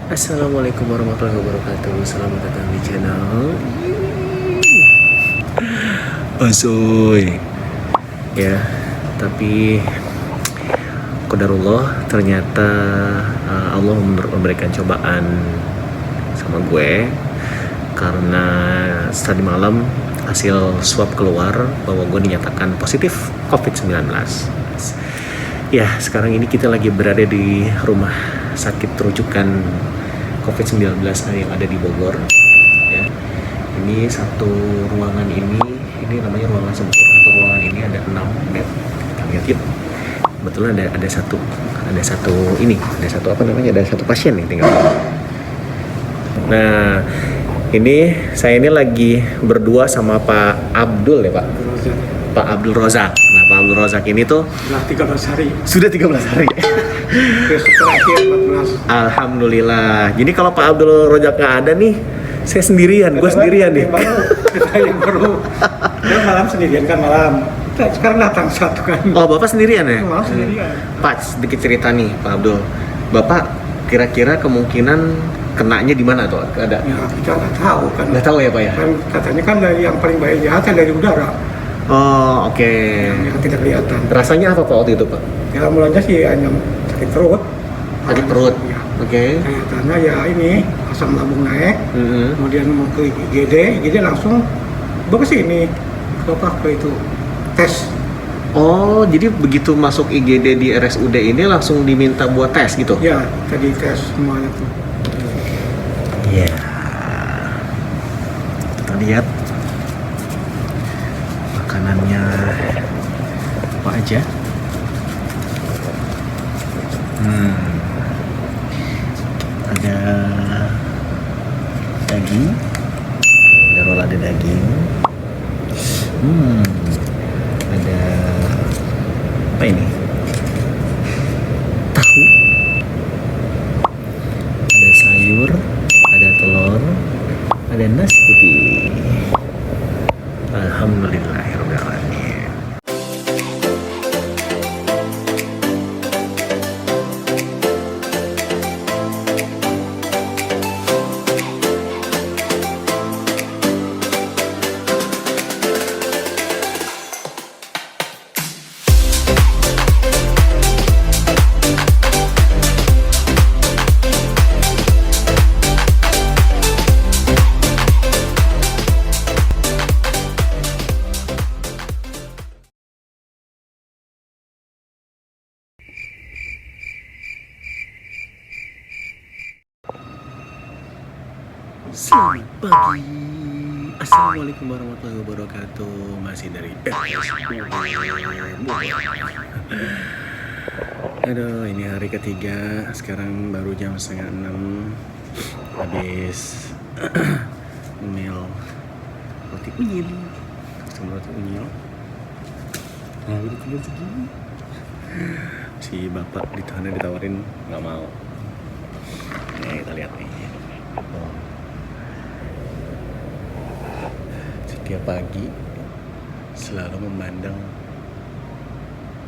Assalamualaikum warahmatullahi wabarakatuh. Selamat datang di channel Osoy. Ya, tapi qadarullah ternyata Allah memberikan cobaan sama gue karena tadi malam hasil swab keluar bahwa gue dinyatakan positif COVID-19. Ya, sekarang ini kita lagi berada di rumah sakit rujukan COVID-19 yang ada di Bogor. Ya, ini satu ruangan ini namanya ruangan sempurna. Satu ruangan ini ada 6 bed. Kita lihat yuk. Kebetulan ada satu pasien nih tinggal. Nah, saya ini lagi berdua sama Pak Abdul ya Pak. Pak Abdul Rozak. Nah, Pak Abdul Rozak ini tuh sudah 13 hari. Terakhir 14. Alhamdulillah. Jadi kalau Pak Abdul Rozak nggak ada nih, saya sendirian. Gue sendirian nih. Yang baru. Dia malam sendirian kan malam. Sekarang datang satu kan. Oh, Bapak sendirian ya? Malam sendirian. Pak, sedikit cerita nih, Pak Abdul. Bapak kira-kira kemungkinan kenanya di mana tuh? Ada? Ya kita nggak tahu kan. Nggak tahu ya Pak ya? Kan katanya kan dari yang paling banyak jahatnya dari udara. Oh, oke. Yang tidak kelihatan. Rasanya apa Pak waktu itu Pak? Ya mulanya sih hanya sakit perut. Sakit perut. Ya. Oke. Kelihatannya ya ini asam lambung naik. Mhm. Kemudian mau ke IGD langsung bawa ke sini. Ke itu tes. Oh, jadi begitu masuk IGD di RSUD ini langsung diminta buat tes gitu? Ya, tadi tes semuanya tuh. Iya. Kita lihat makanannya apa aja. Ada daging, ada rolade daging. Ada apa ini? Tahu. Ada sayur, ada telur, ada nasi putih. Alhamdulillahirabbil alamin. Selamat pagi. Assalamualaikum warahmatullahi wabarakatuh. Masih dari Aduh, ini hari ketiga. Sekarang baru jam 5:30. Habis ngemil roti unyil. Sama roti unyil. Nah, udah tinggal segini. Si bapak ditawarin nggak mau. Nah, kita lihat nih. Setiap pagi selalu memandang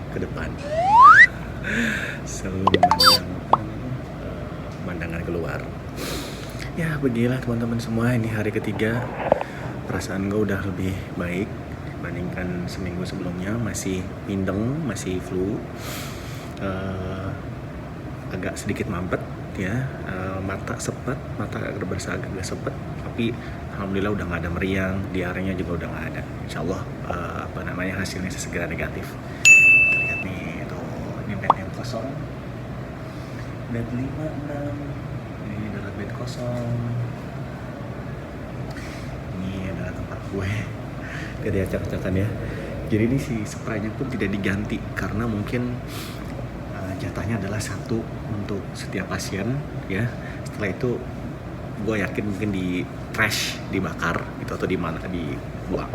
ke depan, selalu memandang pemandangan keluar. Ya beginilah teman-teman semua, ini hari ketiga. Perasaan gue udah lebih baik dibandingkan seminggu sebelumnya. Masih pindeng, masih flu, agak sedikit mampet ya, mata sepet, mata agak berasa agak sepet, tapi alhamdulillah udah nggak ada meriang, diarenya juga udah nggak ada. Insyaallah hasilnya segera negatif. Lihat nih tuh, ini bed yang kosong, bed 5, 6, ini adalah bed kosong, ini adalah tempat gue. Gak diacak-acakan ya. Jadi ini si spraynya pun tidak diganti karena mungkin jatahnya adalah satu untuk setiap pasien ya. Setelah itu gue yakin mungkin di trash, dibakar gitu, atau di mana dibuang.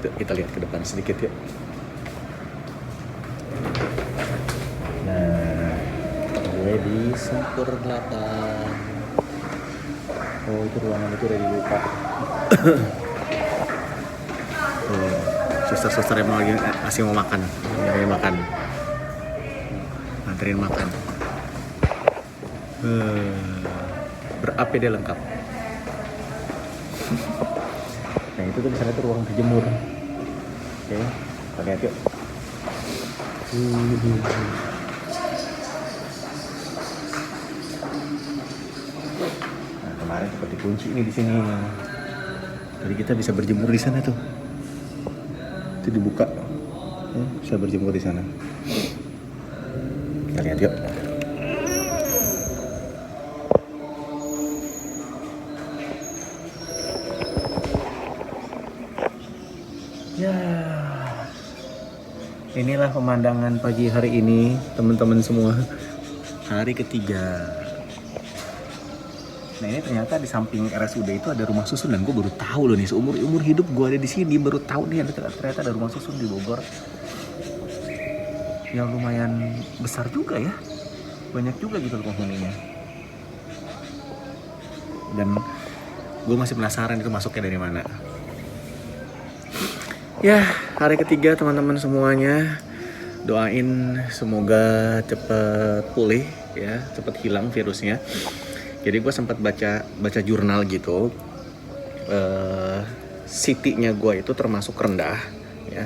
Kita lihat ke depan sedikit ya. Nah, gue di Sempur 8. Oh, itu ruangan itu udah dibuka. Suster-suster emang lagi masih mau makan, nyari makan, nganterin makan. ber-APD lengkap. Nah itu tuh di sana tuh ruang berjemur. Oke, kita lihat yuk. Nah kemarin seperti kunci nih di sini. Jadi kita bisa berjemur di sana tuh. Itu dibuka, bisa berjemur di sana. Kita lihat yuk. Ya, inilah pemandangan pagi hari ini, teman-teman semua. Hari ketiga. Nah ini ternyata di samping RSUD itu ada rumah susun dan gue baru tahu loh nih, seumur hidup gue ada di sini baru tahu nih ternyata ada rumah susun di Bogor. Yang lumayan besar juga ya, banyak juga gitu loh penghuninya. Dan gue masih penasaran itu masuknya dari mana. Ya, hari ketiga teman-teman semuanya, doain semoga cepet pulih ya, cepet hilang virusnya. Jadi gue sempat baca jurnal gitu, CT-nya gue itu termasuk rendah ya,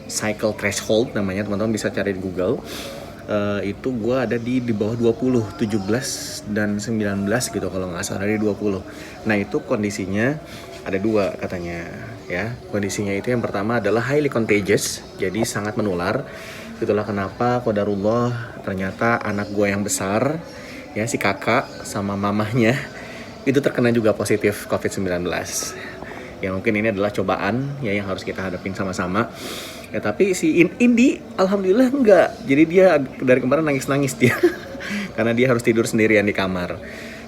cycle threshold namanya, teman-teman bisa cari di Google. Itu gue ada di bawah 20, 17 dan 19 gitu kalau nggak salah, dari 20. Nah itu kondisinya ada dua katanya ya. Kondisinya itu yang pertama adalah highly contagious, jadi sangat menular. Itulah kenapa qadarullah ternyata anak gue yang besar ya, si kakak sama mamahnya itu terkena juga positif COVID-19. Ya mungkin ini adalah cobaan ya yang harus kita hadapin sama-sama. Ya tapi si Indi alhamdulillah enggak. Jadi dia dari kemarin nangis-nangis dia karena dia harus tidur sendirian di kamar.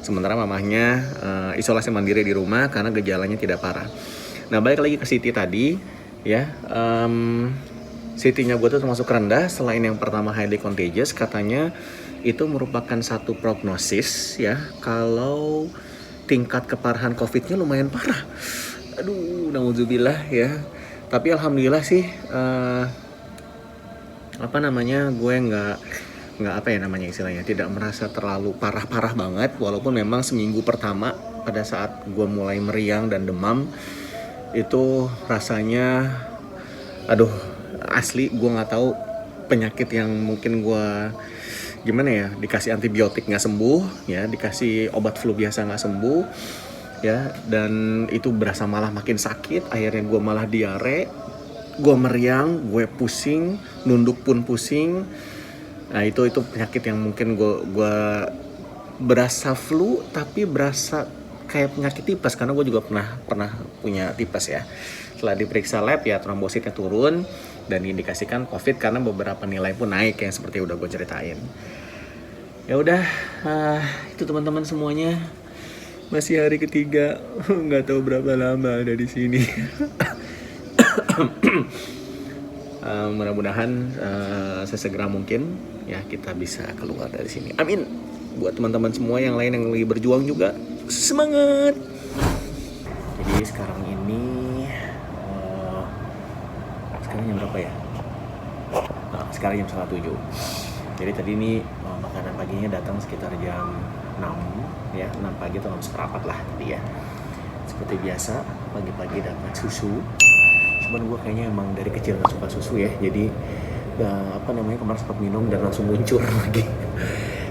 Sementara mamahnya isolasi mandiri di rumah karena gejalanya tidak parah. Nah balik lagi ke Siti tadi ya, Siti-nya gue tuh termasuk rendah. Selain yang pertama highly contagious, katanya itu merupakan satu prognosis ya kalau tingkat keparahan COVID-nya lumayan parah. Aduh, naudzubillah ya. Tapi alhamdulillah sih gue nggak apa ya namanya istilahnya, tidak merasa terlalu parah-parah banget, walaupun memang seminggu pertama pada saat gue mulai meriang dan demam itu rasanya aduh asli gue nggak tahu penyakit yang mungkin gue gimana ya, dikasih antibiotik nggak sembuh ya, dikasih obat flu biasa nggak sembuh ya, dan itu berasa malah makin sakit. Akhirnya gue malah diare, gue meriang, gue pusing, nunduk pun pusing. Nah itu penyakit yang mungkin gue berasa flu tapi berasa kayak penyakit tipes, karena gue juga pernah punya tipes ya. Setelah diperiksa lab ya trombositnya turun dan diindikasikan COVID karena beberapa nilai pun naik yang seperti udah gue ceritain. Ya udah, itu teman-teman semuanya, masih hari ketiga, nggak tahu berapa lama ada di sini. Mudah-mudahan sesegera mungkin ya kita bisa keluar dari sini. Amin. Buat teman-teman semua yang lain yang lagi berjuang juga, semangat. Jadi sekarang ini sekarang jam berapa ya? Sekarang jam 7:30. Jadi tadi ini makanan paginya datang sekitar jam 6 ya, 6 pagi atau 6:15 lah tadi ya. Seperti biasa pagi-pagi dapat susu. Cuman gue kayaknya emang dari kecil gak suka susu ya, jadi kemarin sempat minum dan langsung muncul lagi.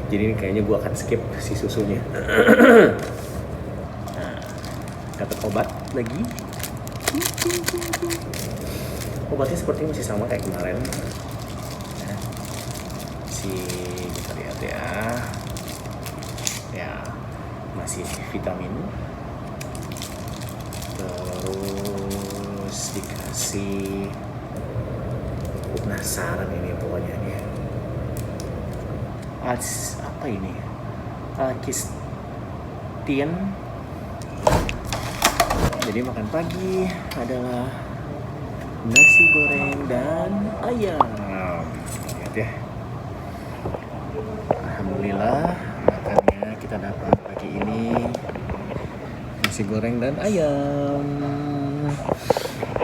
Jadi ini kayaknya gue akan skip si susunya. Nah, dapat obat lagi. Obatnya sepertinya masih sama kayak kemarin. Nah, kita lihat ya. Ya, masih vitamin. Terus dikasih, penasaran ini pokoknya nih. Apa ini? Kistin. Jadi makan pagi adalah nasi goreng dan ayam. Lihat ya. Alhamdulillah makannya kita dapat pagi ini nasi goreng dan ayam.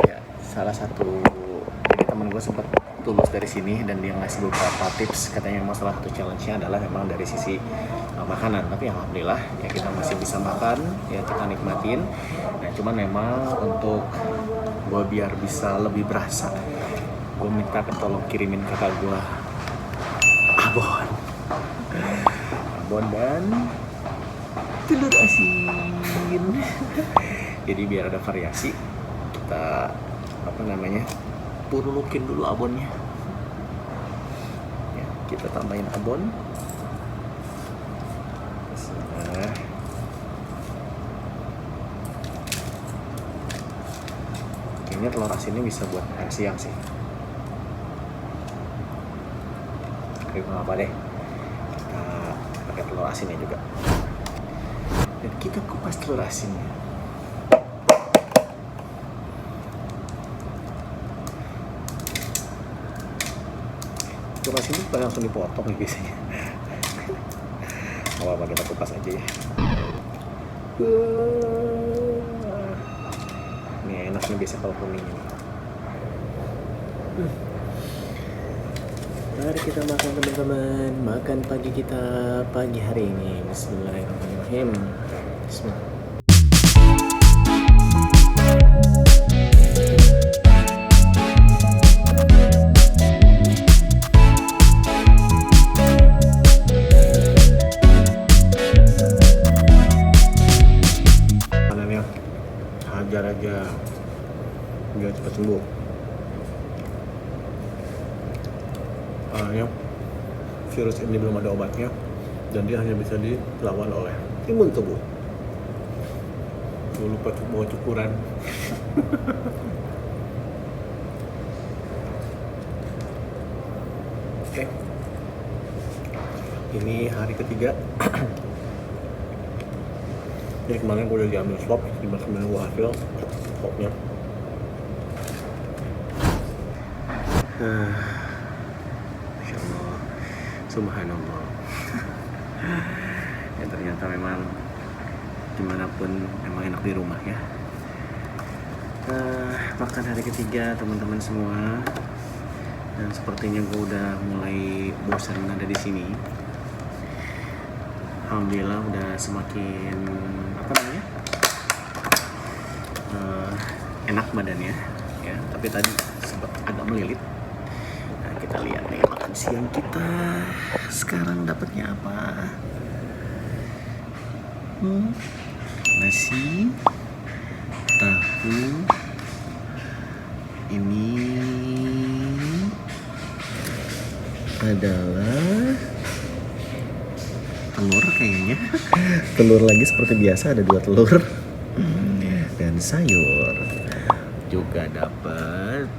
Ya, salah satu, jadi teman gue sempat tulus dari sini, dan dia ngasih beberapa tips. Katanya memang salah satu challenge-nya adalah memang dari sisi makanan, tapi alhamdulillah ya kita masih bisa makan, ya kita nikmatin. Nah cuman memang untuk gue biar bisa lebih berasa, gue minta tolong kirimin kakak gue abon dan telur asin. Jadi biar ada variasi, kita purunukin dulu abonnya. Ya, kita tambahin abon. Nah, kayaknya telur asinnya bisa buat makan siang sih. Oke, nggak apa deh, kita pakai telur asinnya juga. Dan kita kupas telur asinnya. Telur asin itu langsung dipotong ya biasanya. Gak apa-apa, kita kupas aja ya. Ini enak nih biasa kalau kuning ini. Mari kita makan teman-teman, makan pagi kita pagi hari ini. Bismillahirrahmanirrahim. Bismillah. Makanannya hajar aja biar cepat sembuh. Soalnya virus ini belum ada obatnya, dan dia hanya bisa dilawan oleh imun tubuh. Gue lupa bawa cukuran. Oke. Ini hari ketiga. Jadi kemarin gue udah diambil swab, masih menunggu hasil swabnya. Masya Allah, subhanallah. Ya ternyata memang dimanapun memang enak di rumah ya. Makan hari ketiga teman-teman semua, dan sepertinya gue udah mulai bosan ada di sini. Alhamdulillah udah semakin enak badannya ya, tapi tadi sempat agak melilit. Nah, kita lihat nih makan siang kita sekarang dapatnya apa. Nasi, tahu, ini adalah telur kayaknya. Telur lagi seperti biasa, ada 2 telur. Dan sayur juga dapat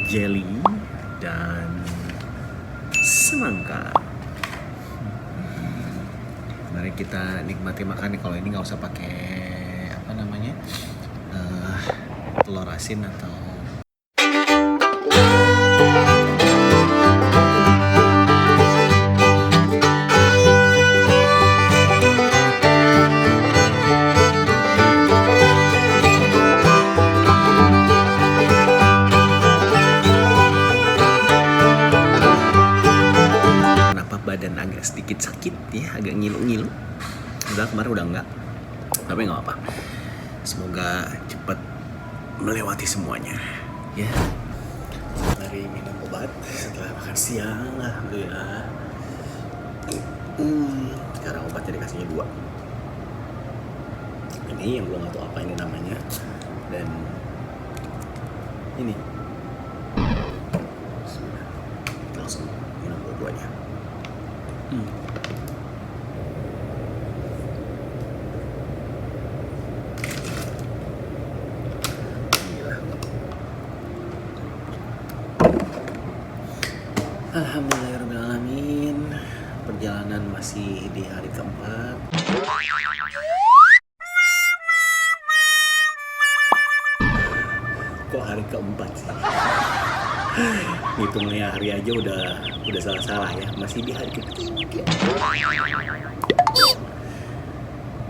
jelly dan semangka. Mari kita nikmati makan. Kalau ini nggak usah pakai telur asin atau badan agak sedikit sakit ya, agak ngilu-ngilu. Udah kemarin udah enggak, tapi nggak apa. Semoga cepat melewati semuanya ya. Mari minum obat setelah makan siang. Alhamdulillah. Sekarang obatnya dikasihnya 2. Ini yang belum tahu apa ini namanya, dan ini langsung minum dua-duanya. Alhamdulillahirrahmanirrahim. Perjalanan masih di hari keempat. Kok hari keempat sih? Ngitungnya hari aja udah salah-salah ya. Masih di hari ketiga.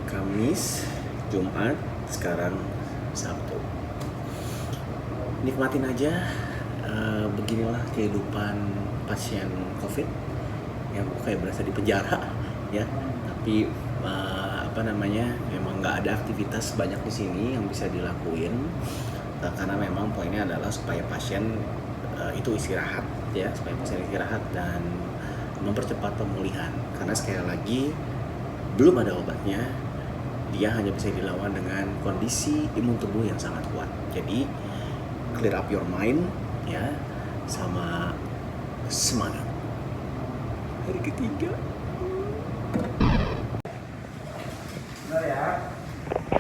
Kamis, Jumat, sekarang Sabtu. Nikmatin aja beginilah kehidupan pasien COVID yang kayak berasa di penjara ya. Tapi memang nggak ada aktivitas banyak di sini yang bisa dilakuin karena memang poinnya adalah supaya pasien itu istirahat ya, supaya pasien istirahat dan mempercepat pemulihan. Karena sekali lagi belum ada obatnya, dia hanya bisa dilawan dengan kondisi imun tubuh yang sangat kuat. Jadi clear up your mind ya, sama semangat. Hari ketiga.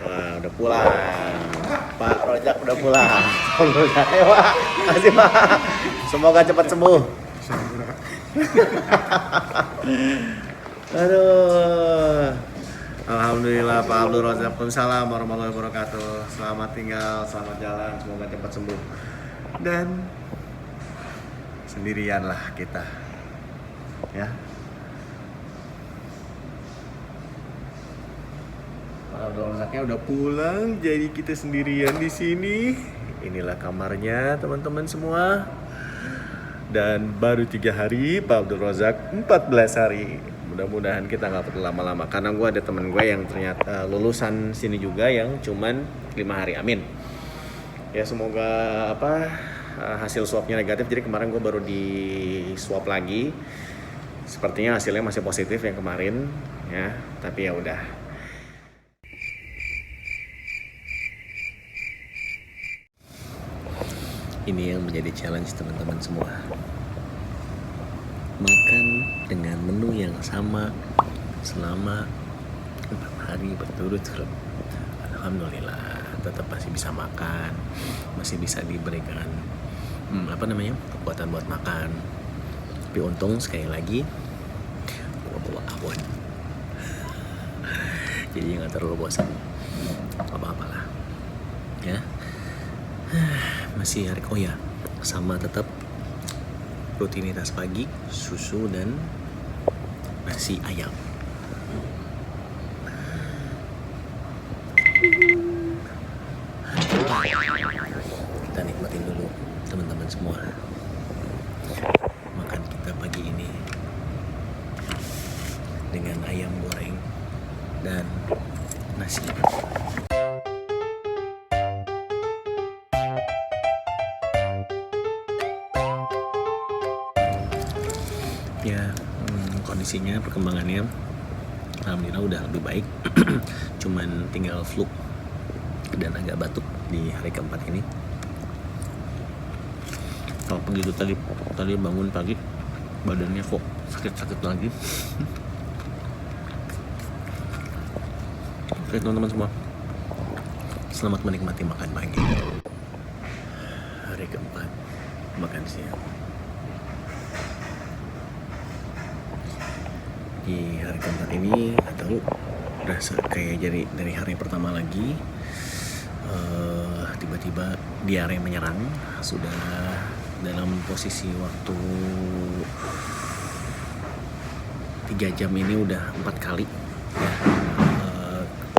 Wah, udah pulang. Pak Rojak udah pulang. Wah, makasih Pak. Semoga cepat sembuh. Aduh. Alhamdulillah Pak Abdul Razak. Waalaikumsalam warahmatullahi wabarakatuh. Selamat tinggal, selamat jalan, semoga cepat sembuh. Dan sendirianlah kita. Ya. Pak Abdul Razaknya udah pulang, jadi kita sendirian di sini. Inilah kamarnya teman-teman semua. Dan baru 3 hari, Pak Abdul Razak 14 hari. Mudah-mudahan kita nggak perlu lama-lama, karena gue ada temen gue yang ternyata lulusan sini juga yang cuman 5 hari. Amin ya, semoga hasil swabnya negatif. Jadi kemarin gue baru di swab lagi, sepertinya hasilnya masih positif yang kemarin ya, tapi ya udah. Ini yang menjadi challenge teman-teman semua. Makan dengan menu yang sama selama 4 hari berturut-turut. Alhamdulillah, tetap masih bisa makan, masih bisa diberikan kekuatan buat makan. Tapi untung sekali lagi gua bawa Awon. Jadi nggak terlalu bosan. Apa-apalah. Ya. Masih hari sama tetap rutinitas pagi, susu dan nasi ayam. Kita nikmatin dulu teman-teman semua makan kita pagi ini dengan ayam goreng dan nasi. Ya, kondisinya, perkembangannya alhamdulillah udah lebih baik. Cuman tinggal flu dan agak batuk di hari keempat ini. Kalau begitu tadi bangun pagi badannya kok sakit-sakit lagi. Oke teman-teman semua, selamat menikmati makan pagi. Hari keempat makan siang. Di hari keempat ini atau berasa kayak jadi dari hari pertama lagi, tiba-tiba diare menyerang. Sudah dalam posisi waktu 3 jam ini udah 4 kali ya,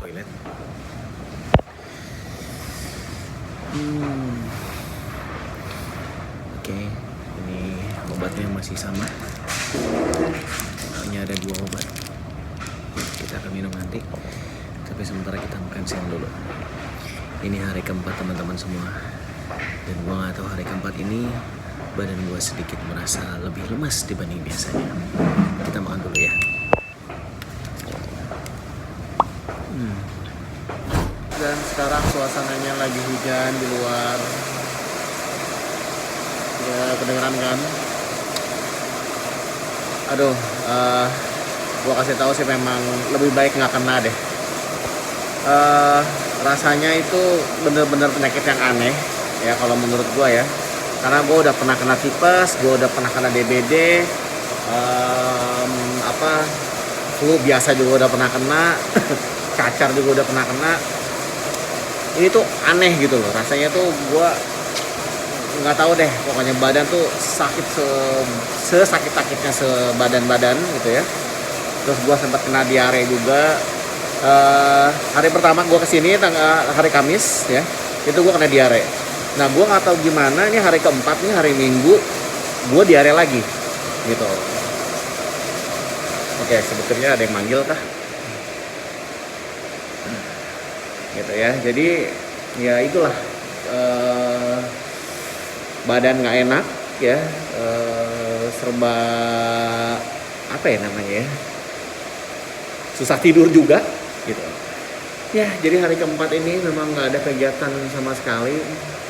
toilet. Oke, ini obatnya masih sama. Hanya ada 2 obat. Kita akan minum nanti. Tapi sementara kita makan siang dulu. Ini hari keempat teman-teman semua. Dan gue gak tahu hari keempat ini badan gue sedikit merasa lebih lemas dibanding biasanya. Kita makan dulu ya. Dan sekarang suasananya lagi hujan di luar. Ya kedengeran kan? Aduh, gue kasih tahu sih memang lebih baik nggak kena deh. Rasanya itu bener-bener penyakit yang aneh ya kalau menurut gue ya. Karena gue udah pernah kena tipes, gue udah pernah kena DBD, flu biasa juga udah pernah kena, cacar juga udah pernah kena. Ini tuh aneh gitu loh, rasanya tuh gue nggak tahu deh, pokoknya badan tuh sakit sesakit-sakitnya sebadan-badan gitu ya. Terus gue sempat kena diare juga. Hari pertama gue kesini hari Kamis ya, itu gue kena diare. Nah gue nggak tahu gimana, ini hari keempat nih, hari Minggu gue diare lagi gitu. Oke, sebetulnya ada yang manggil kah? Gitu ya, jadi ya itulah, badan nggak enak ya, serba apa ya namanya ya, susah tidur juga gitu ya. Jadi hari keempat ini memang nggak ada kegiatan sama sekali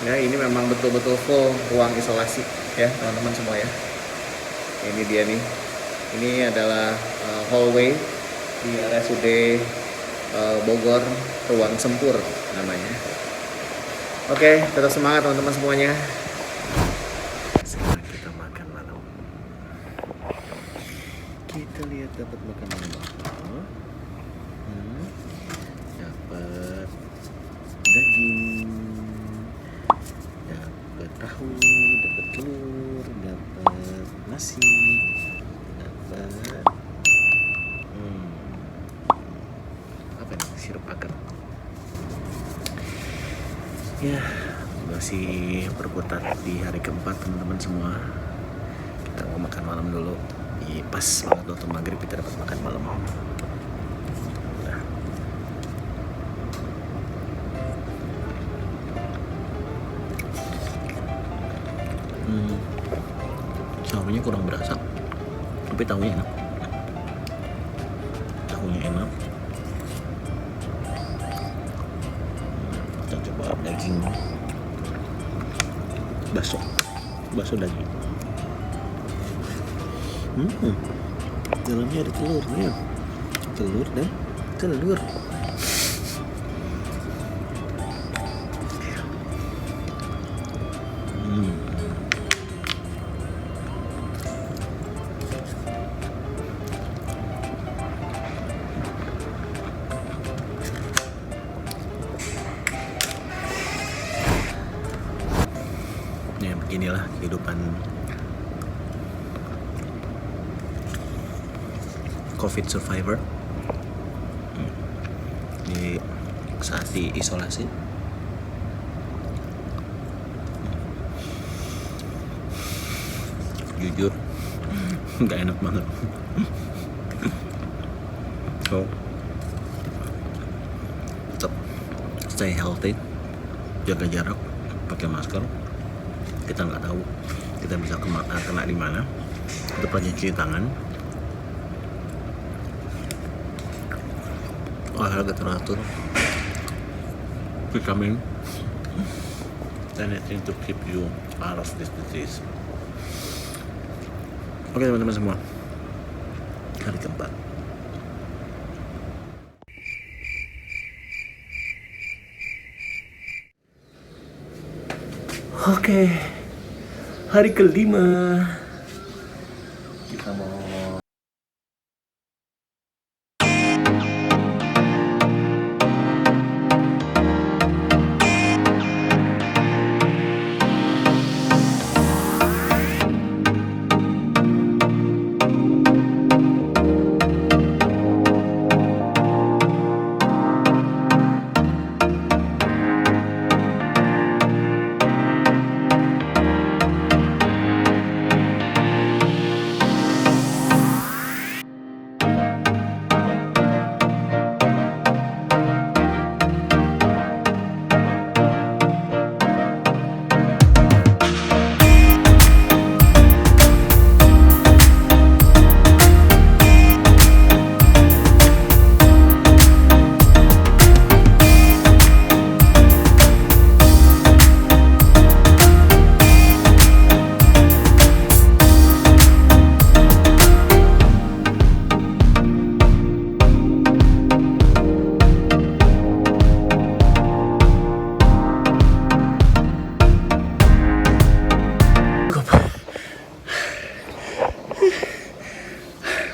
ya. Ini memang betul-betul full ruang isolasi ya teman-teman semua ya. Ini dia nih, ini adalah hallway di RSUD Bogor, ruang Sempur namanya. Oke, tetap semangat teman-teman semuanya. Sekarang kita makan malam. Kita lihat dapat makan malam apa. Dapat daging, dapat tahu, dapat telur, dapat nasi, dapat apa nih, sirup agar. Ya, masih berputar di hari keempat teman-teman semua. Kita mau makan malam dulu. Pas banget waktu maghrib kita dapat makan malam. Nah. Sahunya kurang berasa, tapi tahunya enak. Tahunya enak. Kita coba daging bakso daging. Dalamnya ada telurnya, telur. Ya beginilah kehidupan COVID survivor di saat diisolasi. Jujur nggak enak banget. So tetap stay healthy, jaga jarak, pakai masker. Kita nggak tahu kita bisa kena di mana. Tetap rajin cuci tangan, olahraga teratur, vitamin, anything to keep you out of this disease. Oke teman-teman semua, hari keempat. Oke, hari kelima. Kita mau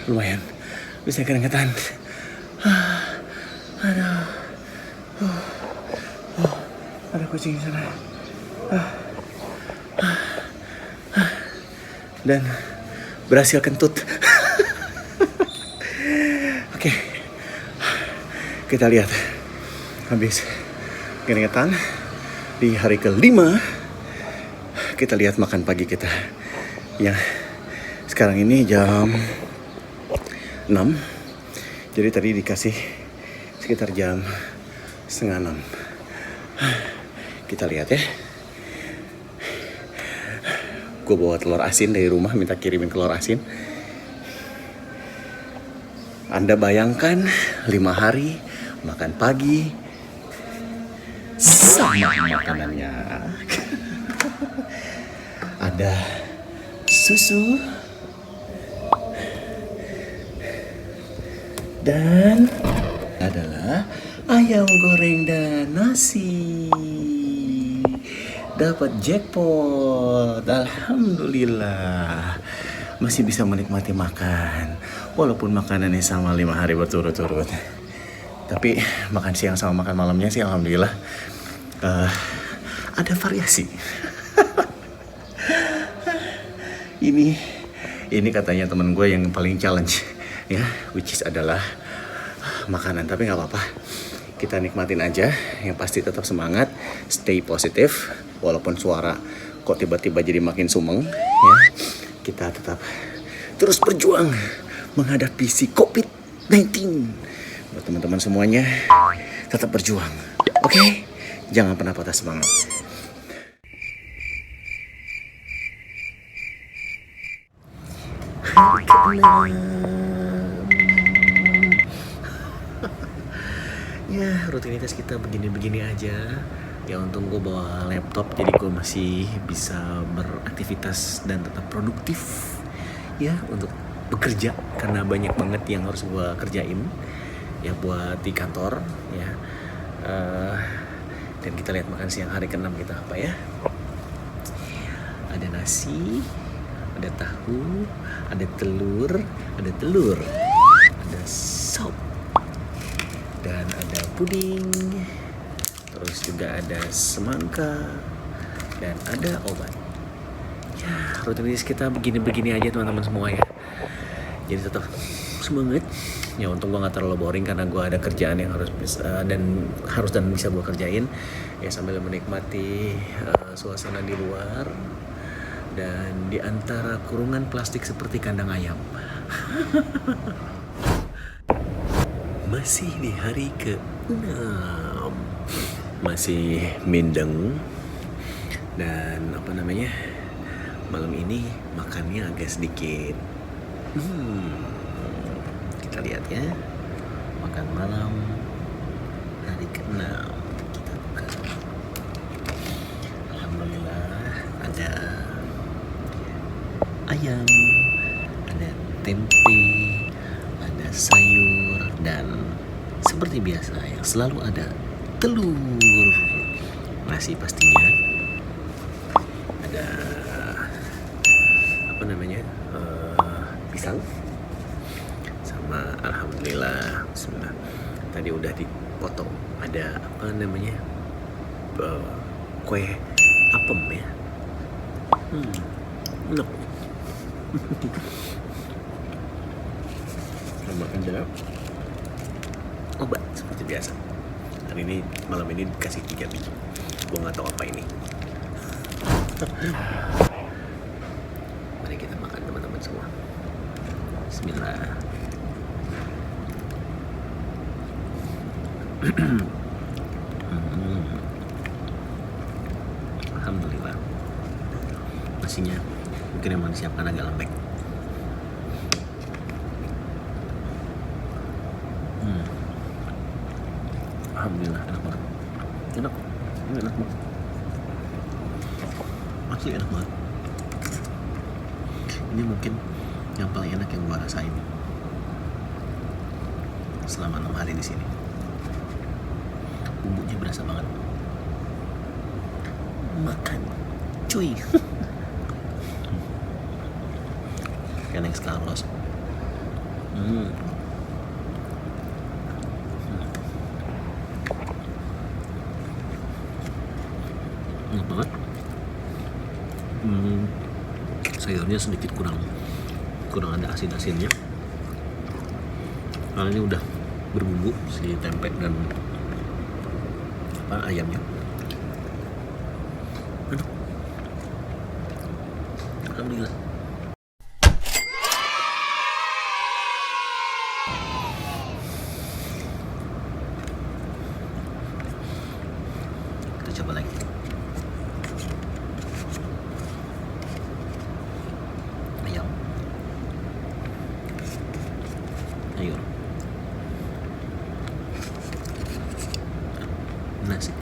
lumayan bisa keringetan. Ada kucing di sana. Dan berhasil kentut. Oke. Kita lihat habis keringetan di hari kelima. kita lihat makan pagi kita. Ya, sekarang ini jam 6. Jadi tadi dikasih sekitar jam setengah 6. Kita lihat ya. Gue bawa telur asin dari rumah, minta kirimin telur asin. Anda bayangkan 5 hari makan pagi sama makanannya. Ada susu dan adalah ayam goreng dan nasi. Dapat jackpot, alhamdulillah. Masih bisa menikmati makan, walaupun makanannya sama 5 hari berturut-turut. Tapi makan siang sama makan malamnya sih alhamdulillah ada variasi. Ini katanya temen gue yang paling challenge ya, which is adalah makanan. Tapi nggak apa-apa, kita nikmatin aja. Yang pasti tetap semangat, stay positif. Walaupun suara kok tiba-tiba jadi makin sumeng ya, kita tetap terus berjuang menghadapi si COVID-19. Buat teman-teman semuanya, tetap berjuang, oke? Jangan pernah patah semangat. Ya, rutinitas kita begini-begini aja. Ya untung gue bawa laptop, jadi gue masih bisa beraktivitas dan tetap produktif ya untuk bekerja, karena banyak banget yang harus gue kerjain ya buat di kantor ya. Dan kita lihat makan siang hari ke-6 kita apa ya. Ada nasi, ada tahu, ada telur, ada sop, dan ada puding, terus juga ada semangka, dan ada obat. Ya, rutinitas kita begini-begini aja teman-teman semua ya. Jadi tetap semangat. Ya untung gue gak terlalu boring karena gue ada kerjaan yang harus bisa gue kerjain. Ya sambil menikmati suasana di luar dan di antara kurungan plastik seperti kandang ayam. Masih di hari ke-6, masih mindeng, dan malam ini makannya agak sedikit. Kita lihat ya, makan malam hari ke-6 kita buka. Alhamdulillah ada ayam, ada tempe, ada sayur, dan seperti biasa yang selalu ada telur, nasi pastinya, ada pisang, sama alhamdulillah bismillah tadi udah dipotong ada kue apem ya. Enak. Makan juga obat seperti biasa. Hari ini malam ini dikasih 3 biji. Gue nggak tahu apa ini. Mari kita makan teman-teman semua. Bismillah. Alhamdulillah. Nasinya mungkin emang disiapkan agak lembek. Alhamdulillah enak banget. Enak banget. Asli enak banget. Ini mungkin yang paling enak yang gua rasain selama 6 hari di sini. Bumbunya berasa banget. Makan, cuy. Kayak next Carlos. Enak banget. Sayurnya sedikit kurang ada asin-asinnya. Karena ini udah berbumbu si tempe dan ayamnya. Enak. Alhamdulillah. Kita coba lagi. Ayo. Ayo. Nasi.